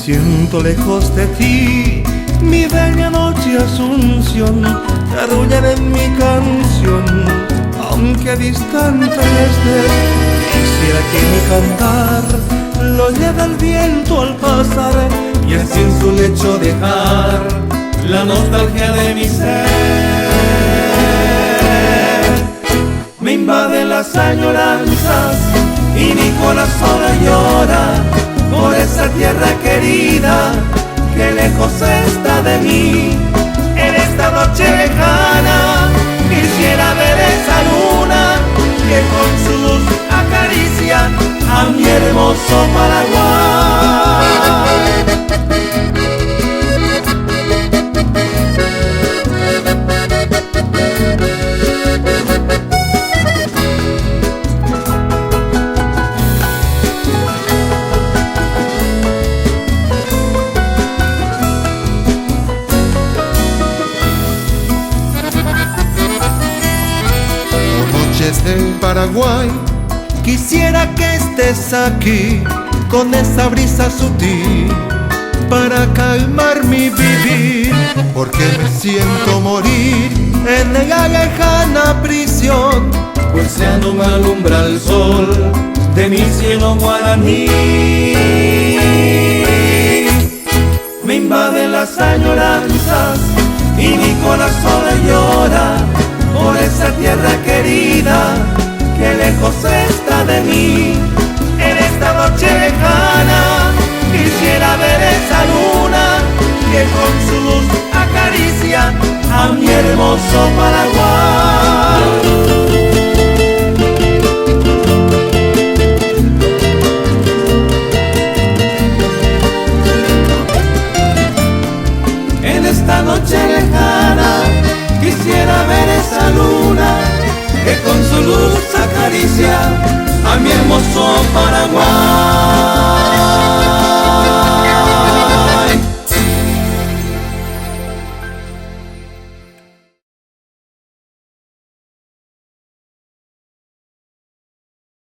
siento lejos de ti, mi bella noche Asunción, te arrullan en mi canción, aunque distante esté. Quisiera que mi cantar lo lleve el viento al pasar, y así en su lecho dejar la nostalgia de mi ser. Me invaden las añoranzas y mi corazón llora por esa tierra querida que lejos está de mí. En esta noche lejana quisiera ver esa luna que con su luz acaricia a mi hermoso Paraguay. En Paraguay, Quisiera que estés aquí con esa brisa sutil para calmar mi vivir, porque me siento morir en la lejana prisión, pues ya no me alumbra el sol de mi cielo guaraní. Me invaden las añoranzas y mi corazón llora por esa tierra querida que lejos está de mí. En esta noche lejana quisiera ver esa luna que con su luz acaricia a mi hermoso Paraguay. En esta noche lejana quisiera ver esa luna que con su luz acaricia a mi hermoso Paraguay.